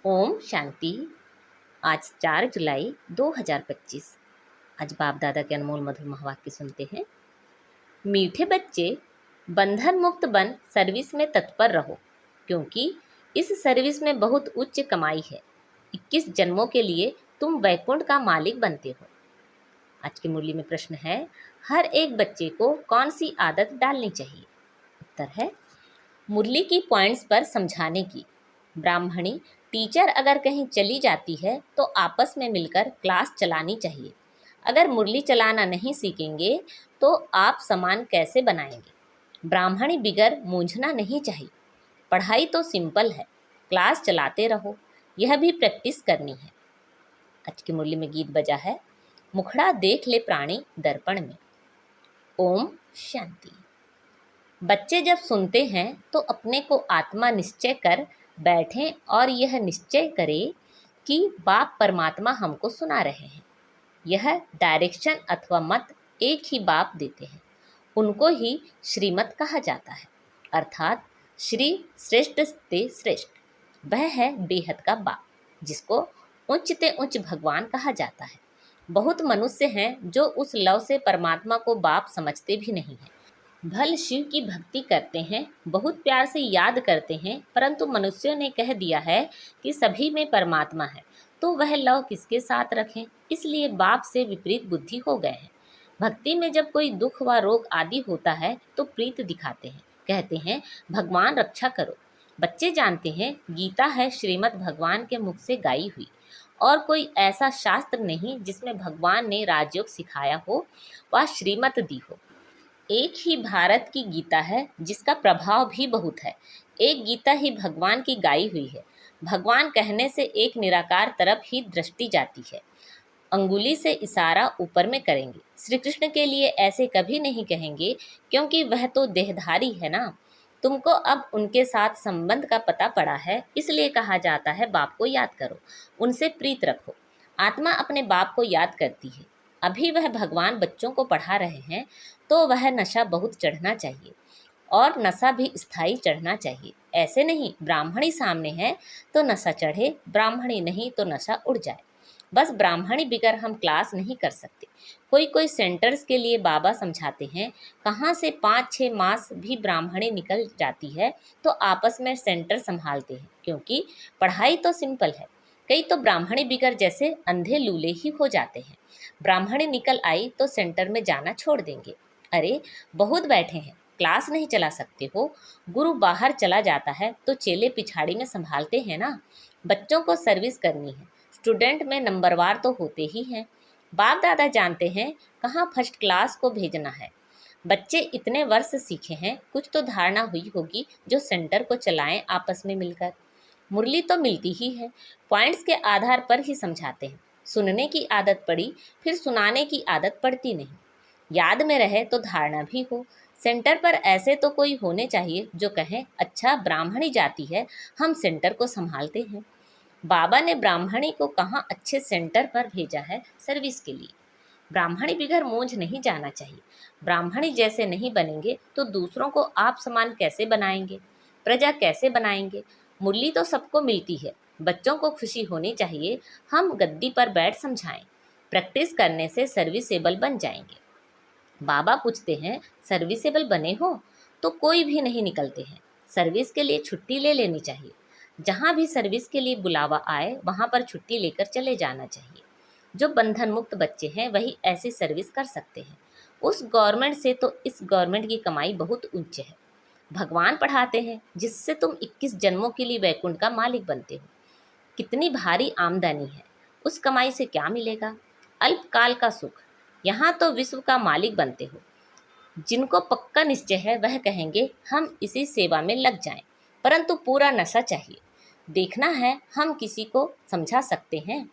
ओम शांति। आज 4 जुलाई 2025। आज बाप दादा के अनमोल मधुर महावाक्य सुनते हैं। मीठे बच्चे, बंधन मुक्त बन सर्विस में तत्पर रहो, क्योंकि इस सर्विस में बहुत उच्च कमाई है। 21 जन्मों के लिए तुम वैकुंठ का मालिक बनते हो। आज की मुरली में प्रश्न है, हर एक बच्चे को कौन सी आदत डालनी चाहिए? उत्तर है, मुरली की पॉइंट्स पर समझाने की। ब्राह्मणी टीचर अगर कहीं चली जाती है तो आपस में मिलकर क्लास चलानी चाहिए। अगर मुरली चलाना नहीं सीखेंगे तो आप सामान कैसे बनाएंगे? ब्राह्मणी बिगर मूंझना नहीं चाहिए। पढ़ाई तो सिंपल है, क्लास चलाते रहो, यह भी प्रैक्टिस करनी है। आज की मुरली में गीत बजा है, मुखड़ा देख ले प्राणी दर्पण में। ओम शांति। बच्चे जब सुनते हैं तो अपने को आत्मा निश्चय कर बैठें और यह निश्चय करें कि बाप परमात्मा हमको सुना रहे हैं। यह डायरेक्शन अथवा मत एक ही बाप देते हैं। उनको ही श्रीमत कहा जाता है, अर्थात श्री श्रेष्ठ से श्रेष्ठ। वह है बेहद का बाप, जिसको उच्चते उच्च भगवान कहा जाता है। बहुत मनुष्य हैं जो उस लव से परमात्मा को बाप समझते भी नहीं हैं। भल शिव की भक्ति करते हैं, बहुत प्यार से याद करते हैं, परंतु मनुष्यों ने कह दिया है कि सभी में परमात्मा है, तो वह लव किसके साथ रखें? इसलिए बाप से विपरीत बुद्धि हो गए हैं। भक्ति में जब कोई दुख व रोग आदि होता है तो प्रीत दिखाते हैं, कहते हैं भगवान रक्षा करो। बच्चे जानते हैं गीता है श्रीमद् भगवान के मुख से गाई हुई, और कोई ऐसा शास्त्र नहीं जिसमें भगवान ने राजयोग सिखाया हो व श्रीमत दी हो। एक ही भारत की गीता है जिसका प्रभाव भी बहुत है। एक गीता ही भगवान की गाई हुई है। भगवान कहने से एक निराकार तरफ ही दृष्टि जाती है। अंगुली से इशारा ऊपर में करेंगे। श्री कृष्ण के लिए ऐसे कभी नहीं कहेंगे, क्योंकि वह तो देहधारी है ना। तुमको अब उनके साथ संबंध का पता पड़ा है, इसलिए कहा जाता है बाप को याद करो, उनसे प्रीत रखो। आत्मा अपने बाप को याद करती है। अभी वह भगवान बच्चों को पढ़ा रहे हैं, तो वह नशा बहुत चढ़ना चाहिए, और नशा भी स्थायी चढ़ना चाहिए। ऐसे नहीं ब्राह्मणी सामने है तो नशा चढ़े, ब्राह्मणी नहीं तो नशा उड़ जाए। बस ब्राह्मणी बिगर हम क्लास नहीं कर सकते। कोई कोई सेंटर्स के लिए बाबा समझाते हैं, कहाँ से 5-6 मास भी ब्राह्मणी निकल जाती है तो आपस में सेंटर संभालते हैं, क्योंकि पढ़ाई तो सिंपल है। कई तो ब्राह्मणी बिगर जैसे अंधे लूले ही हो जाते हैं। ब्राह्मणी निकल आई तो सेंटर में जाना छोड़ देंगे। अरे बहुत बैठे हैं, क्लास नहीं चला सकते हो। गुरु बाहर चला जाता है तो चेले पिछाड़ी में संभालते हैं ना। बच्चों को सर्विस करनी है, स्टूडेंट में नंबरवार तो होते ही हैं। बाप दादा जानते हैं कहाँ फर्स्ट क्लास को भेजना है। बच्चे इतने वर्ष सीखे हैं, कुछ तो धारणा हुई होगी जो सेंटर को चलाएं आपस में मिलकर। मुरली तो मिलती ही है, पॉइंट्स के आधार पर ही समझाते हैं। सुनने की आदत पड़ी, फिर सुनाने की आदत पड़ती नहीं। याद में रहे तो धारणा भी हो। सेंटर पर ऐसे तो कोई होने चाहिए जो कहें, अच्छा ब्राह्मणी जाती है, हम सेंटर को संभालते हैं। बाबा ने ब्राह्मणी को कहाँ अच्छे सेंटर पर भेजा है सर्विस के लिए। ब्राह्मणी बिगर मूंझ नहीं जाना चाहिए। ब्राह्मणी जैसे नहीं बनेंगे तो दूसरों को आप समान कैसे बनाएंगे, प्रजा कैसे बनाएंगे? मुरली तो सबको मिलती है, बच्चों को खुशी होनी चाहिए। हम गद्दी पर बैठ समझाएं, प्रैक्टिस करने से सर्विसेबल बन जाएंगे। बाबा पूछते हैं, सर्विसेबल बने हो? तो कोई भी नहीं निकलते हैं। सर्विस के लिए छुट्टी ले लेनी चाहिए। जहाँ भी सर्विस के लिए बुलावा आए वहाँ पर छुट्टी लेकर चले जाना चाहिए। जो बंधन मुक्त बच्चे हैं वही ऐसी सर्विस कर सकते हैं। उस गवर्नमेंट से तो इस गवर्नमेंट की कमाई बहुत उच्च है। भगवान पढ़ाते हैं जिससे तुम 21 जन्मों के लिए वैकुंठ का मालिक बनते हो। कितनी भारी आमदनी है, उस कमाई से क्या मिलेगा? अल्पकाल का सुख। यहाँ तो विश्व का मालिक बनते हो। जिनको पक्का निश्चय है वह कहेंगे हम इसी सेवा में लग जाएं, परंतु पूरा नशा चाहिए। देखना है हम किसी को समझा सकते हैं?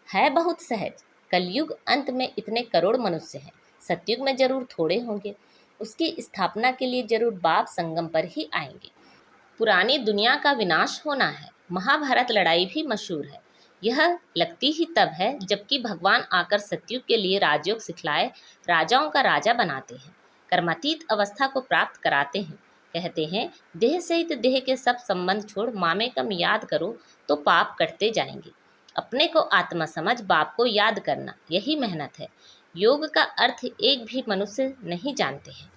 है बहुत सहज। कलयुग अंत में इतने करोड़ मनुष्य हैं, सतयुग में जरूर थोड़े होंगे। उसकी स्थापना के लिए जरूर बाप संगम पर ही आएंगे। पुरानी दुनिया का विनाश होना है। महाभारत लड़ाई भी मशहूर है। यह लगती ही तब है जबकि भगवान आकर सतयुग के लिए राजयोग सिखलाए, राजाओं का राजा बनाते हैं, कर्मातीत अवस्था को प्राप्त कराते हैं। कहते हैं देह सहित देह के सब संबंध छोड़ मामे कम याद करो तो पाप कटते जाएंगे। अपने को आत्मा समझ बाप को याद करना, यही मेहनत है। योग का अर्थ एक भी मनुष्य नहीं जानते हैं।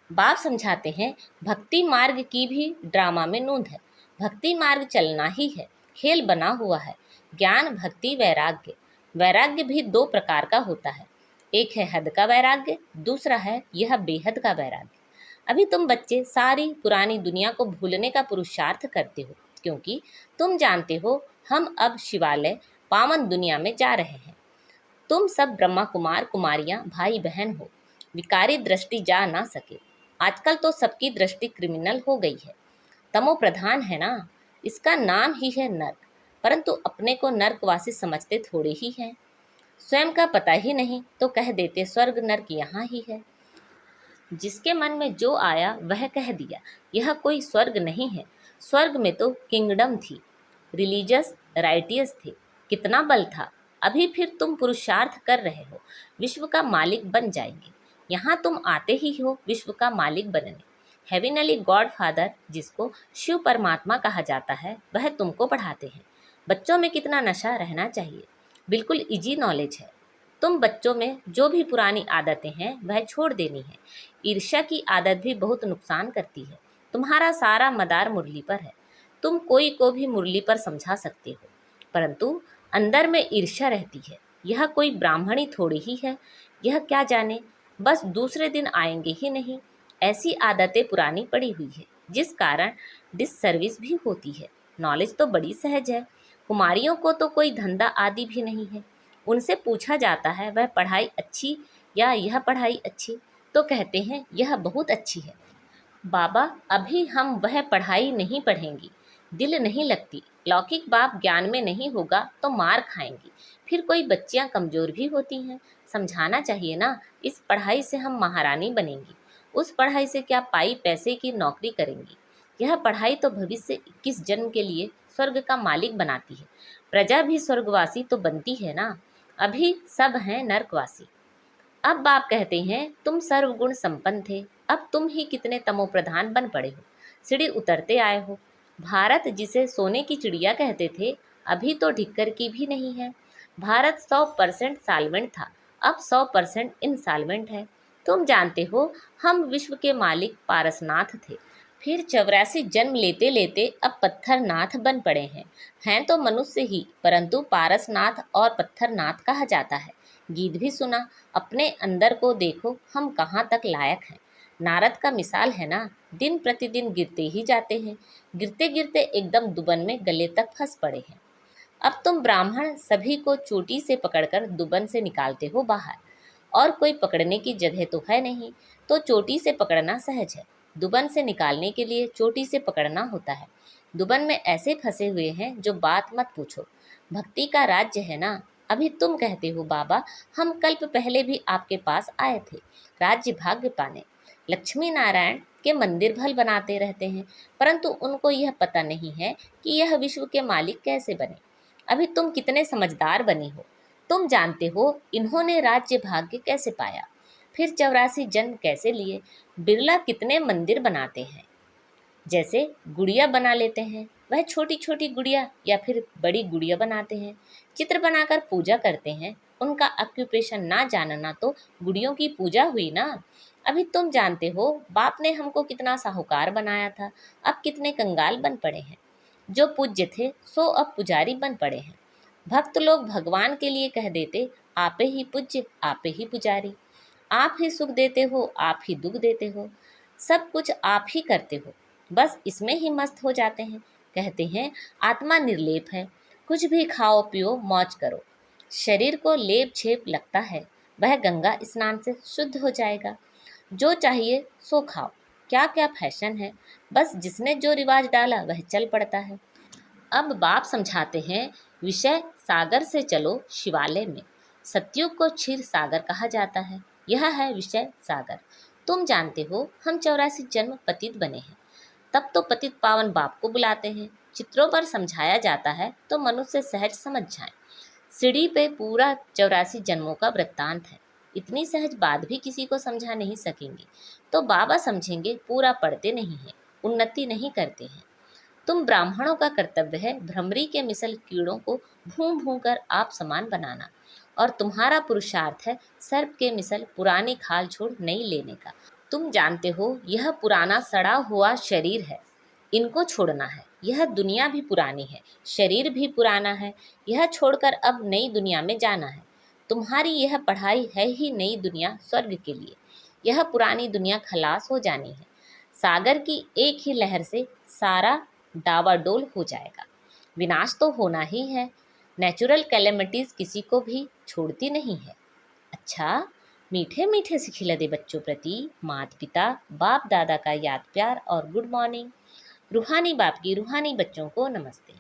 बाप समझाते हैं भक्ति मार्ग की भी ड्रामा में नूंद है। भक्ति मार्ग चलना ही है, खेल बना हुआ है। ज्ञान भक्ति वैराग्य, वैराग्य भी दो प्रकार का होता है। एक है हद का वैराग्य, दूसरा है यह बेहद का वैराग्य। अभी तुम बच्चे सारी पुरानी दुनिया को भूलने का पुरुषार्थ करते हो, क्योंकि तुम जानते हो हम अब शिवालय पावन दुनिया में जा रहे हैं। तुम सब ब्रह्मा कुमार कुमारियां भाई बहन हो, विकारी दृष्टि जा ना सके। आजकल तो सबकी दृष्टि क्रिमिनल हो गई है, तमो प्रधान है ना। इसका नाम ही है नर्क, परंतु अपने को नर्कवासी समझते थोड़े ही हैं। स्वयं का पता ही नहीं तो कह देते स्वर्ग नर्क यहाँ ही है। जिसके मन में जो आया वह कह दिया। यह कोई स्वर्ग नहीं है, स्वर्ग में तो किंगडम थी, रिलीजियस राइटियस थे, कितना बल था। अभी फिर तुम पुरुषार्थ कर रहे हो, विश्व का मालिक बन जाएंगे। यहाँ तुम आते ही हो विश्व का मालिक बनने। हेविनली गॉड फादर, जिसको शिव परमात्मा कहा जाता है, वह तुमको पढ़ाते हैं। बच्चों में कितना नशा रहना चाहिए, बिल्कुल इजी नॉलेज है। तुम बच्चों में जो भी पुरानी आदतें हैं वह छोड़ देनी है। ईर्ष्या की आदत भी बहुत नुकसान करती है। तुम्हारा सारा मदार मुरली पर है। तुम कोई को भी मुरली पर समझा सकते हो, परंतु अंदर में ईर्ष्या रहती है। यह कोई ब्राह्मणी थोड़ी ही है, यह क्या जाने, बस दूसरे दिन आएंगे ही नहीं। ऐसी आदतें पुरानी पड़ी हुई है, जिस कारण डिससर्विस भी होती है। नॉलेज तो बड़ी सहज है। कुमारियों को तो कोई धंधा आदि भी नहीं है। उनसे पूछा जाता है वह पढ़ाई अच्छी या यह पढ़ाई अच्छी, तो कहते हैं यह बहुत अच्छी है। बाबा अभी हम वह पढ़ाई नहीं पढ़ेंगी, दिल नहीं लगती। लौकिक बाप ज्ञान में नहीं होगा तो मार खाएंगी। फिर कोई बच्चियां कमजोर भी होती हैं, समझाना चाहिए ना। इस पढ़ाई से हम महारानी बनेंगी, उस पढ़ाई से क्या पाई पैसे की नौकरी करेंगी। यह पढ़ाई तो भविष्य 21 जन्म के लिए स्वर्ग का मालिक बनाती है। प्रजा भी स्वर्गवासी तो बनती है ना, अभी सब हैं नरकवासी। अब बाप कहते हैं तुम सर्वगुण संपन्न थे, अब तुम ही कितने तमोप्रधान बन पड़े हो, सीढ़ी उतरते आए हो। भारत जिसे सोने की चिड़िया कहते थे, अभी तो ढिक्कर की भी नहीं है। भारत 100% साल्वेंट था, अब 100% इंसाल्वेंट है। तुम जानते हो हम विश्व के मालिक पारसनाथ थे, फिर 84 जन्म लेते लेते अब पत्थरनाथ बन पड़े हैं तो मनुष्य ही, परंतु पारसनाथ और पत्थरनाथ कहा जाता है। गीत भी सुना, अपने अंदर को देखो हम कहाँ तक लायक हैं। नारद का मिसाल है ना, दिन प्रतिदिन गिरते ही जाते हैं, गिरते गिरते एकदम दुबन में गले तक फंस पड़े हैं। अब तुम ब्राह्मण सभी को चोटी से पकड़कर दुबन से निकालते हो बाहर, और कोई पकड़ने की जगह तो है नहीं, तो चोटी से पकड़ना सहज है। दुबन से निकालने के लिए चोटी से पकड़ना होता है। दुबन में ऐसे फंसे हुए हैं जो बात मत पूछो। भक्ति का राज्य है ना। अभी तुम कहते हो बाबा हम कल्प पहले भी आपके पास आए थे राज्य भाग्य पाने। लक्ष्मी नारायण के मंदिर भल बनाते रहते हैं, परंतु उनको यह पता नहीं है कि यह विश्व के मालिक कैसे बने। अभी तुम कितने समझदार बने हो, तुम जानते हो इन्होंने राज्य भाग्य कैसे पाया, फिर 84 जन्म कैसे लिए। बिरला कितने मंदिर बनाते हैं, जैसे गुड़िया बना लेते हैं, वह छोटी छोटी गुड़िया या फिर बड़ी गुड़िया बनाते हैं, चित्र बनाकर पूजा करते हैं। उनका ऑक्यूपेशन ना जानना तो गुड़ियों की पूजा हुई ना। अभी तुम जानते हो बाप ने हमको कितना साहूकार बनाया था, अब कितने कंगाल बन पड़े हैं। जो पूज्य थे सो अब पुजारी बन पड़े हैं। भक्त लोग भगवान के लिए कह देते आपे ही पूज्य आपे ही पुजारी। आप ही सुख देते हो, आप ही दुख देते हो, सब कुछ आप ही करते हो, बस इसमें ही मस्त हो जाते हैं। कहते हैं आत्मा निर्लेप है, कुछ भी खाओ पियो मौज करो। शरीर को लेप छेप लगता है, वह गंगा स्नान से शुद्ध हो जाएगा। जो चाहिए सो खाओ, क्या क्या फैशन है, बस जिसने जो रिवाज डाला वह चल पड़ता है। अब बाप समझाते हैं विषय सागर से चलो शिवालय में। सतयुग को क्षीर सागर कहा जाता है, यह है विषय सागर। तुम जानते हो हम 84 जन्म पतित बने हैं, तब तो पतित पावन बाप को बुलाते हैं। चित्रों पर समझाया जाता है तो मनुष्य सहज समझ जाए। सीढ़ी पे पूरा 84 जन्मों का वृत्तांत है, इतनी सहज बात भी किसी को समझा नहीं सकेंगे, तो बाबा समझेंगे पूरा पढ़ते नहीं है। उन्नति नहीं करते हैं। तुम ब्राह्मणों का कर्तव्य है भ्रमरी के मिसल कीड़ों को भूं भूं कर आप समान बनाना, और तुम्हारा पुरुषार्थ है सर्प के मिसल पुरानी खाल छोड़ नई लेने का। तुम जानते हो यह पुराना सड़ा हुआ शरीर है, इनको छोड़ना है। यह दुनिया भी पुरानी है, शरीर भी पुराना है, यह छोड़कर अब नई दुनिया में जाना है। तुम्हारी यह पढ़ाई है ही नई दुनिया स्वर्ग के लिए, यह पुरानी दुनिया खलास हो जानी है। सागर की एक ही लहर से सारा डावाडोल हो जाएगा। विनाश तो होना ही है, नेचुरल कैलेमिटीज किसी को भी छोड़ती नहीं है। अच्छा, मीठे मीठे से खिलते बच्चों प्रति माता पिता बाप दादा का याद प्यार और गुड मॉर्निंग। रूहानी बाप की रूहानी बच्चों को नमस्ते।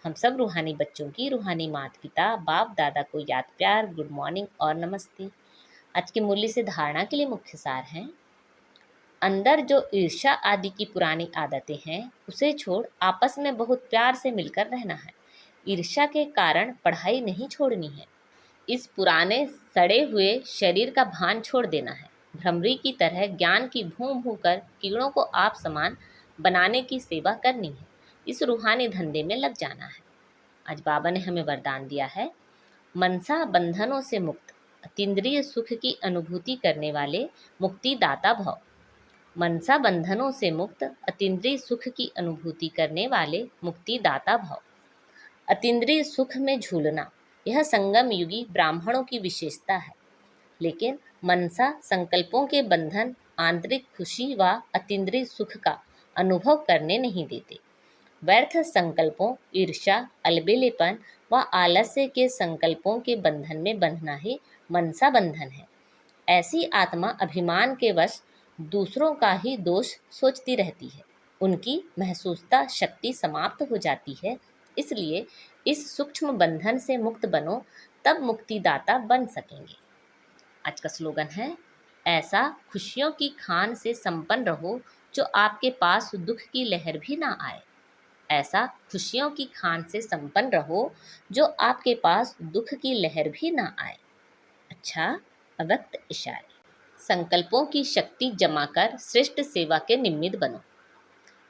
हम सब रूहानी बच्चों की रूहानी माता पिता बाप दादा को याद प्यार, गुड मॉर्निंग और नमस्ते। आज के मुरली से धारणा के लिए मुख्य सार हैं, अंदर जो ईर्ष्या आदि की पुरानी आदतें हैं उसे छोड़ आपस में बहुत प्यार से मिलकर रहना है। ईर्ष्या के कारण पढ़ाई नहीं छोड़नी है। इस पुराने सड़े हुए शरीर का भान छोड़ देना है। भ्रमरी की तरह ज्ञान की भूं भूं कर कीड़ों को आप समान बनाने की सेवा करनी है। इस रूहानी धंधे में लग जाना है। आज बाबा ने हमें वरदान दिया है, मनसा बंधनों से मुक्त अतीन्द्रिय सुख की अनुभूति करने वाले मुक्तिदाता भव। मनसा बंधनों से मुक्त अतीन्द्रिय सुख की अनुभूति करने वाले मुक्तिदाता भव। अतीन्द्रिय सुख में झूलना यह संगम युगी ब्राह्मणों की विशेषता है, लेकिन मनसा संकल्पों के बंधन आंतरिक खुशी व अतीन्द्रिय सुख का अनुभव करने नहीं देते। व्यर्थ संकल्पों, ईर्ष्या, अलबेलेपन व आलस्य के संकल्पों के बंधन में बंधना ही मनसा बंधन है। ऐसी आत्मा अभिमान के वश दूसरों का ही दोष सोचती रहती है, उनकी महसूसता शक्ति समाप्त हो जाती है। इसलिए इस सूक्ष्म बंधन से मुक्त बनो, तब मुक्तिदाता बन सकेंगे। आज का स्लोगन है, ऐसा खुशियों की खान से संपन्न रहो जो आपके पास दुख की लहर भी ना आए। ऐसा खुशियों की खान से संपन्न रहो जो आपके पास दुख की लहर भी ना आए। अच्छा, अव्यक्त इशारे। संकल्पों की शक्ति जमा कर श्रेष्ठ सेवा के निमित्त बनो।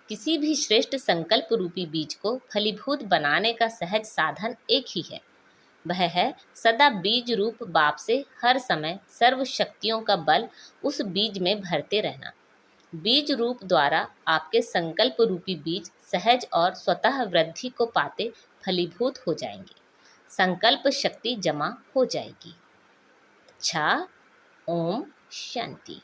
किसी भी श्रेष्ठ संकल्प रूपी बीज को फलीभूत बनाने का सहज साधन एक ही है, वह है सदा बीज रूप बाप से हर समय सर्व शक्तियों का बल उस बीज में भरते रहना। बीज रूप द्वारा आपके संकल्प रूपी बीज सहज और स्वतः वृद्धि को पाते फलीभूत हो जाएंगे, संकल्प शक्ति जमा हो जाएगी। अच्छा, ओम शांति।